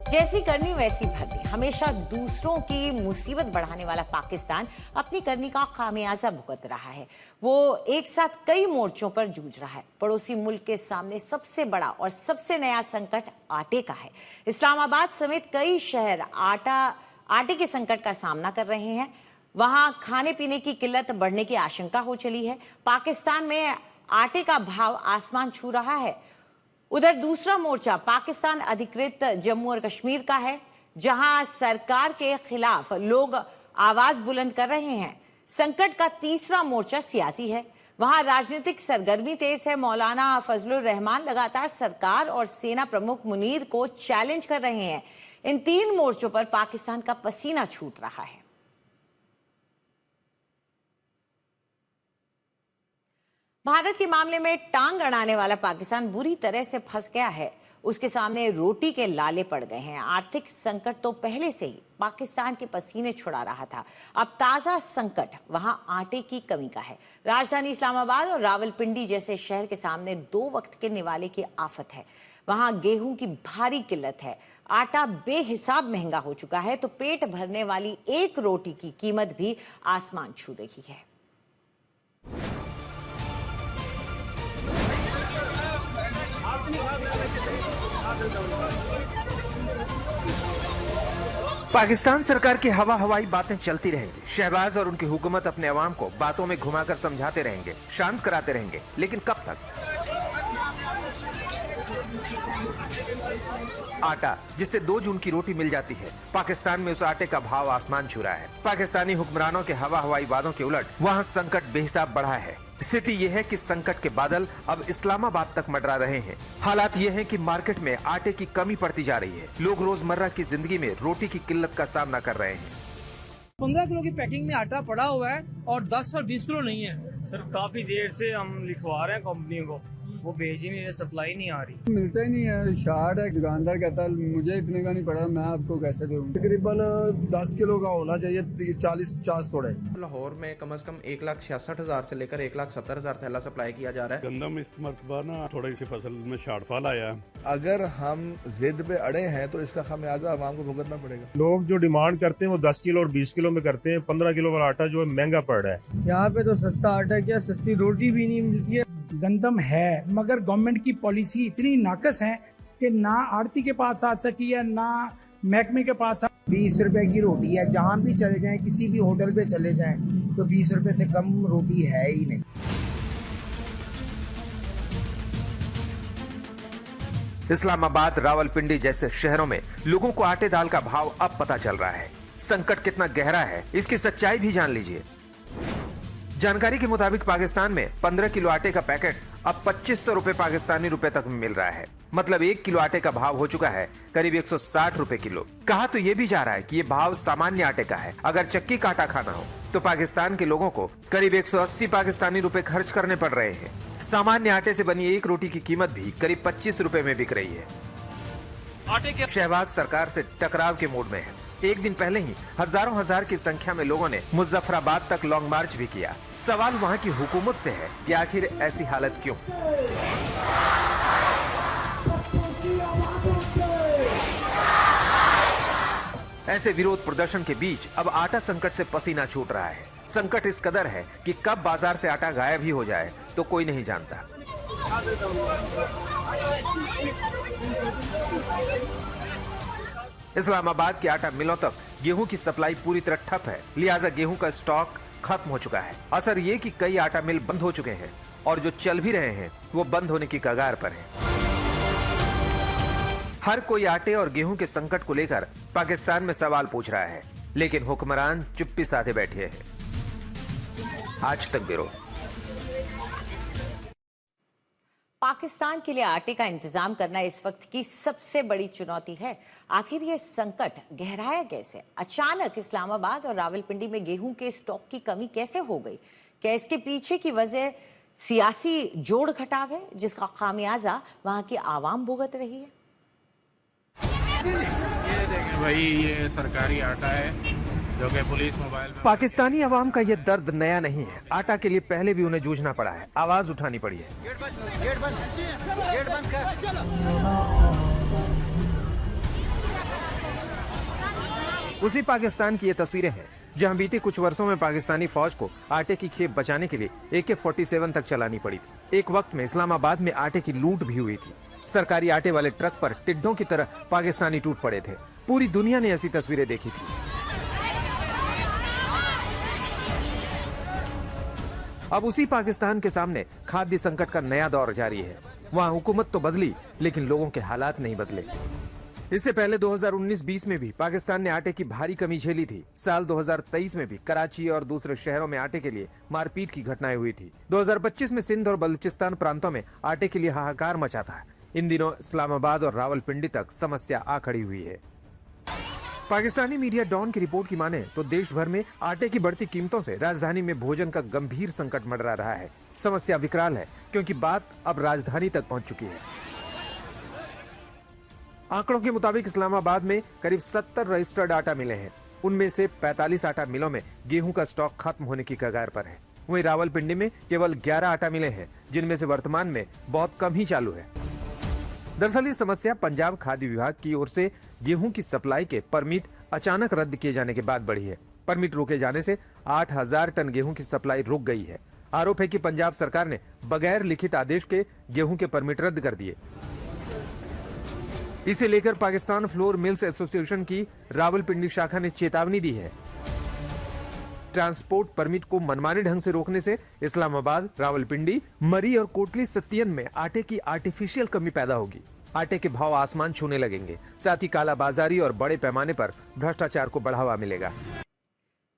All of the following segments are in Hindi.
जैसी करनी वैसी भरनी, हमेशा दूसरों की मुसीबत बढ़ाने वाला पाकिस्तान अपनी करनी का खामियाजा भुगत रहा है। वो एक साथ कई मोर्चों पर जूझ रहा है। पड़ोसी मुल्क के सामने सबसे बड़ा और सबसे नया संकट आटे का है। इस्लामाबाद समेत कई शहर आटे के संकट का सामना कर रहे हैं। वहां खाने पीने की किल्लत बढ़ने की आशंका हो चली है। पाकिस्तान में आटे का भाव आसमान छू रहा है। उधर दूसरा मोर्चा पाकिस्तान अधिकृत जम्मू और कश्मीर का है, जहां सरकार के खिलाफ लोग आवाज बुलंद कर रहे हैं। संकट का तीसरा मोर्चा सियासी है। वहां राजनीतिक सरगर्मी तेज है। मौलाना फजलुर रहमान लगातार सरकार और सेना प्रमुख मुनीर को चैलेंज कर रहे हैं। इन तीन मोर्चों पर पाकिस्तान का पसीना छूट रहा है। भारत के मामले में टांग अड़ाने वाला पाकिस्तान बुरी तरह से फंस गया है। उसके सामने रोटी के लाले पड़ गए हैं। आर्थिक संकट तो पहले से ही पाकिस्तान के पसीने छुड़ा रहा था। अब ताजा संकट वहां आटे की कमी का है। राजधानी इस्लामाबाद और रावलपिंडी जैसे शहर के सामने 2 वक्त के निवाले की आफत है। वहां गेहूं की भारी किल्लत है। आटा बेहिसाब महंगा हो चुका है, तो पेट भरने वाली एक रोटी की कीमत भी आसमान छू रही है। पाकिस्तान सरकार की हवाई बातें चलती रहेंगी। शहबाज और उनकी हुकूमत अपने अवाम को बातों में घुमाकर समझाते रहेंगे, शांत कराते रहेंगे, लेकिन कब तक? आटा जिससे 2 जून की रोटी मिल जाती है, पाकिस्तान में उस आटे का भाव आसमान छू रहा है। पाकिस्तानी हुक्मरानों के हवाई वादों के उलट वहाँ संकट बेहिसाब बढ़ा है। स्थिति यह है कि संकट के बादल अब इस्लामाबाद तक मंडरा रहे हैं। हालात ये हैं कि मार्केट में आटे की कमी पड़ती जा रही है। लोग रोजमर्रा की जिंदगी में रोटी की किल्लत का सामना कर रहे हैं। 15 किलो की पैकिंग में आटा पड़ा हुआ है और 10 और 20 किलो नहीं है। सर काफी देर से हम लिखवा रहे हैं कंपनी को, वो भेज ही नहीं रहे, सप्लाई नहीं आ रही। मिलता ही नहीं है। शार्ट है। दुकानदार कहता है मुझे इतने का नहीं पड़ा, मैं आपको कैसे दूं। तकरीबन 10 किलो का होना चाहिए, 40-50 थोड़े। लाहौर में कम से कम 1,66,000 से लेकर 1,70,000 थैला सप्लाई किया जा रहा है। गंदम इस मरतबा ना थोड़ी सी फसल में शार्टफॉल आया। अगर हम जिद पे अड़े हैं तो इसका खामियाजा आवाम को भुगतना पड़ेगा। लोग जो डिमांड करते हैं वो 10 किलो और 20 किलो में करते हैं। 15 किलो वाला आटा जो है महंगा पड़ रहा है। यहाँ पे तो सस्ता आटा क्या, सस्ती रोटी भी नहीं मिलती है। गंदम है, मगर गवर्नमेंट की पॉलिसी इतनी नाकस है कि ना आड़ती के पास आ सकी है, ना महकमे के पास। 20 रुपए की रोटी है, जहाँ भी चले जाएं, किसी भी होटल पे चले जाएं, तो 20 रुपए से कम रोटी है ही नहीं। इस्लामाबाद, रावलपिंडी जैसे शहरों में लोगों को आटे दाल का भाव अब पता चल रहा है। संकट कितना गहरा है, इसकी सच्चाई भी जान लीजिए। जानकारी के मुताबिक पाकिस्तान में 15 किलो आटे का पैकेट अब 2500 रुपए पाकिस्तानी रुपए तक मिल रहा है। मतलब 1 किलो आटे का भाव हो चुका है करीब 160 रुपए किलो। कहा तो ये भी जा रहा है कि ये भाव सामान्य आटे का है। अगर चक्की का आटा खाना हो तो पाकिस्तान के लोगों को करीब 180 पाकिस्तानी रुपए खर्च करने पड़ रहे हैं। सामान्य आटे से बनी एक रोटी की कीमत भी करीब 25 रुपए में बिक रही है। शहबाज सरकार से टकराव के मूड में है। एक दिन पहले ही हजार की संख्या में लोगों ने मुजफ्फराबाद तक लॉन्ग मार्च भी किया। सवाल वहां की हुकूमत से है कि आखिर ऐसी हालत क्यों? ऐसे विरोध प्रदर्शन के बीच अब आटा संकट से पसीना छूट रहा है। संकट इस कदर है कि कब बाजार से आटा गायब ही हो जाए तो कोई नहीं जानता। इस्लामाबाद के आटा मिलों तक गेहूं की सप्लाई पूरी तरह ठप है, लिहाजा गेहूं का स्टॉक खत्म हो चुका है। असर ये कि कई आटा मिल बंद हो चुके हैं और जो चल भी रहे हैं वो बंद होने की कगार पर है। हर कोई आटे और गेहूं के संकट को लेकर पाकिस्तान में सवाल पूछ रहा है, लेकिन हुक्मरान चुप्पी साधे बैठे हैं। आज तक ब्यूरो। पाकिस्तान के लिए आटे का इंतजाम करना इस वक्त की सबसे बड़ी चुनौती है। आखिर ये संकट गहराया कैसे? अचानक इस्लामाबाद और रावलपिंडी में गेहूं के स्टॉक की कमी कैसे हो गई? क्या इसके पीछे की वजह सियासी जोड़ घटाव है, जिसका खामियाजा वहां की आवाम भुगत रही है? ये देखें भाई, ये सरकारी आटा है जो कि पुलिस मोबाइल में। पाकिस्तानी अवाम का ये दर्द नया नहीं है। आटा के लिए पहले भी उन्हें जूझना पड़ा है, आवाज उठानी पड़ी है। उसी पाकिस्तान की ये तस्वीरें हैं जहां बीते कुछ वर्षों में पाकिस्तानी फौज को आटे की खेप बचाने के लिए AK-47 तक चलानी पड़ी थी। एक वक्त में इस्लामाबाद में आटे की लूट भी हुई थी। सरकारी आटे वाले ट्रक पर टिड्डों की तरह पाकिस्तानी टूट पड़े थे। पूरी दुनिया ने ऐसी तस्वीरें देखी थी। अब उसी पाकिस्तान के सामने खाद्य संकट का नया दौर जारी है। वहाँ हुकूमत तो बदली, लेकिन लोगों के हालात नहीं बदले। इससे पहले 2019-20 में भी पाकिस्तान ने आटे की भारी कमी झेली थी। साल 2023 में भी कराची और दूसरे शहरों में आटे के लिए मारपीट की घटनाएं हुई थी। 2025 में सिंध और बलूचिस्तान प्रांतों में आटे के लिए हाहाकार मचा था। इन दिनों इस्लामाबाद और रावलपिंडी तक समस्या आ खड़ी हुई है। पाकिस्तानी मीडिया डॉन की रिपोर्ट की माने तो देश भर में आटे की बढ़ती कीमतों से राजधानी में भोजन का गंभीर संकट मंडरा रहा है। समस्या विकराल है क्योंकि बात अब राजधानी तक पहुंच चुकी है। आंकड़ों के मुताबिक इस्लामाबाद में करीब 70 रजिस्टर्ड आटा मिले हैं। उनमें से 45 आटा मिलों में गेहूं का स्टॉक खत्म होने की कगार पर है। वहीं रावलपिंडी में केवल 11 आटा मिले हैं, जिनमें से वर्तमान में बहुत कम ही चालू है। दरअसल ये समस्या पंजाब खाद्य विभाग की ओर से गेहूं की सप्लाई के परमिट अचानक रद्द किए जाने के बाद बढ़ी है। परमिट रोके जाने से 8000 टन गेहूं की सप्लाई रुक गई है। आरोप है कि पंजाब सरकार ने बगैर लिखित आदेश के गेहूं के परमिट रद्द कर दिए। इसे लेकर पाकिस्तान फ्लोर मिल्स एसोसिएशन की रावलपिंडी शाखा ने चेतावनी दी है। ट्रांसपोर्ट परमिट को मनमाने ढंग से रोकने से इस्लामाबाद, रावलपिंडी, मरी और कोटली सत्तियन में आटे की आर्टिफिशियल कमी पैदा होगी। आटे के भाव आसमान छूने लगेंगे। साथ ही कालाबाजारी और बड़े पैमाने पर भ्रष्टाचार को बढ़ावा मिलेगा।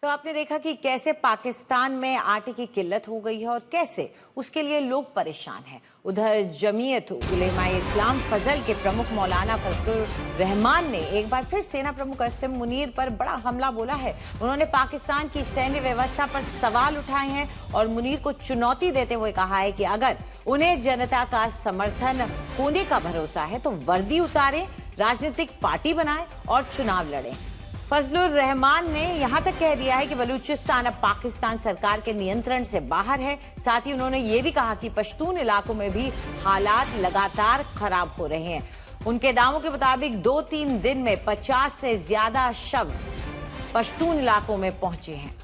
तो आपने देखा कि कैसे पाकिस्तान में आटे की किल्लत हो गई है और कैसे उसके लिए लोग परेशान हैं। उधर जमीयत उलेमाए इस्लाम फजल के प्रमुख मौलाना फजलुर रहमान ने एक बार फिर सेना प्रमुख कासिम मुनीर पर बड़ा हमला बोला है। उन्होंने पाकिस्तान की सैन्य व्यवस्था पर सवाल उठाए हैं और मुनीर को चुनौती देते हुए कहा है कि अगर उन्हें जनता का समर्थन होने का भरोसा है तो वर्दी उतारें, राजनीतिक पार्टी बनाएं और चुनाव लड़ें। फजलुर रहमान ने यहां तक कह दिया है कि बलूचिस्तान अब पाकिस्तान सरकार के नियंत्रण से बाहर है। साथ ही उन्होंने ये भी कहा कि पश्तून इलाकों में भी हालात लगातार खराब हो रहे हैं। उनके दावों के मुताबिक 2-3 दिन में 50 से ज्यादा शव पश्तून इलाकों में पहुंचे हैं।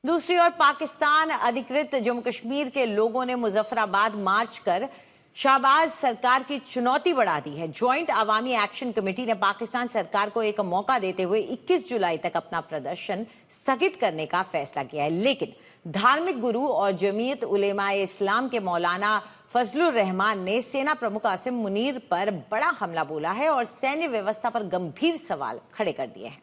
दूसरी ओर पाकिस्तान अधिकृत जम्मू कश्मीर के लोगों ने मुजफ्फराबाद मार्च कर शहबाज सरकार की चुनौती बढ़ा दी है। ज्वाइंट अवामी एक्शन कमेटी ने पाकिस्तान सरकार को एक मौका देते हुए 21 जुलाई तक अपना प्रदर्शन स्थगित करने का फैसला किया है। लेकिन धार्मिक गुरु और जमीयत उलेमाए इस्लाम के मौलाना फजलुर रहमान ने सेना प्रमुख कासिम मुनीर पर बड़ा हमला बोला है और सैन्य व्यवस्था पर गंभीर सवाल खड़े कर दिए हैं।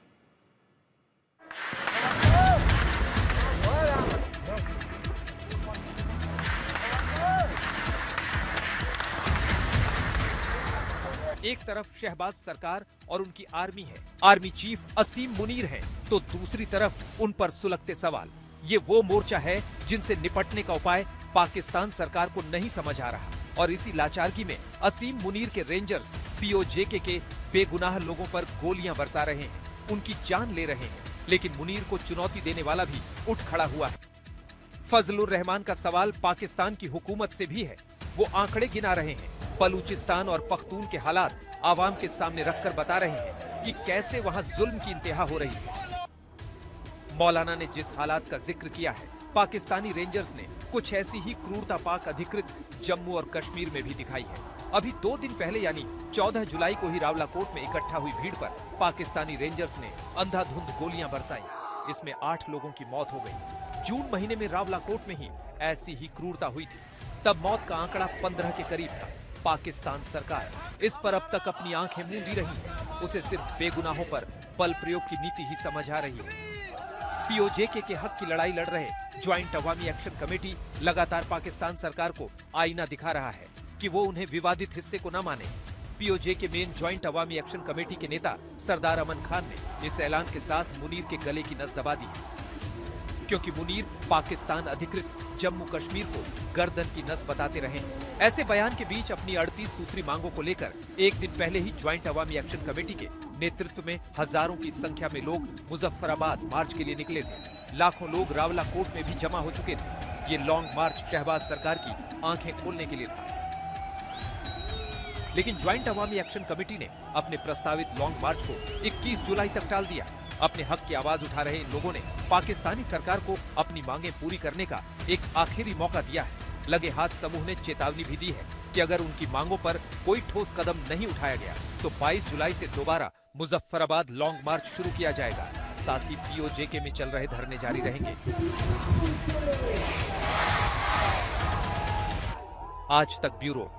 एक तरफ शहबाज सरकार और उनकी आर्मी है, आर्मी चीफ असीम मुनीर हैं, तो दूसरी तरफ उन पर सुलगते सवाल। ये वो मोर्चा है जिनसे निपटने का उपाय पाकिस्तान सरकार को नहीं समझ आ रहा और इसी लाचारगी में असीम मुनीर के रेंजर्स POJK के बेगुनाह लोगों पर गोलियां बरसा रहे हैं, उनकी जान ले रहे हैं। लेकिन मुनीर को चुनौती देने वाला भी उठ खड़ा हुआ है। फजलुर रहमान का सवाल पाकिस्तान की हुकूमत से भी है। वो आंकड़े गिना रहे हैं, बलूचिस्तान और पख्तून के हालात आवाम के सामने रखकर बता रहे हैं कि कैसे वहां जुल्म की इंतहा हो रही है। मौलाना ने जिस हालात का जिक्र किया है, पाकिस्तानी रेंजर्स ने कुछ ऐसी ही क्रूरता पाक अधिकृत जम्मू और कश्मीर में भी दिखाई है। अभी 2 दिन पहले यानी 14 जुलाई को ही रावलाकोट में इकट्ठा हुई भीड़ पर पाकिस्तानी रेंजर्स ने अंधाधुंध गोलियां बरसाई। इसमें 8 लोगों की मौत हो गई। जून महीने में रावलाकोट में ही ऐसी ही क्रूरता हुई थी। तब मौत का आंकड़ा 15 के करीब था। पाकिस्तान सरकार इस पर अब तक अपनी आंखें मूंदी रही है। उसे सिर्फ बेगुनाहों पर बल प्रयोग की नीति ही समझ आ रही है। POJK के हक की लड़ाई लड़ रहे ज्वाइंट अवामी एक्शन कमेटी लगातार पाकिस्तान सरकार को आईना दिखा रहा है कि वो उन्हें विवादित हिस्से को न माने। POJK मेन ज्वाइंट अवामी एक्शन कमेटी के नेता सरदार अमन खान ने इस ऐलान के साथ मुनीर के गले की नस दबा दी है, क्योंकि मुनीर पाकिस्तान अधिकृत जम्मू कश्मीर को गर्दन की नस बताते रहे। ऐसे बयान के बीच अपनी 38 सूत्री मांगों को लेकर एक दिन पहले ही ज्वाइंट अवामी एक्शन कमेटी के नेतृत्व में हजारों की संख्या में लोग मुजफ्फराबाद मार्च के लिए निकले थे। लाखों लोग रावलाकोट में भी जमा हो चुके थे। ये लॉन्ग मार्च शहबाज सरकार की आंखें खोलने के लिए था। लेकिन ज्वाइंट अवामी एक्शन कमेटी ने अपने प्रस्तावित लॉन्ग मार्च को 21 जुलाई तक टाल दिया। अपने हक की आवाज उठा रहे इन लोगों ने पाकिस्तानी सरकार को अपनी मांगें पूरी करने का एक आखिरी मौका दिया है। लगे हाथ समूह ने चेतावनी भी दी है कि अगर उनकी मांगों पर कोई ठोस कदम नहीं उठाया गया तो 22 जुलाई से दोबारा मुजफ्फराबाद लॉन्ग मार्च शुरू किया जाएगा। साथ ही पीओजेके में चल रहे धरने जारी रहेंगे। आज तक ब्यूरो।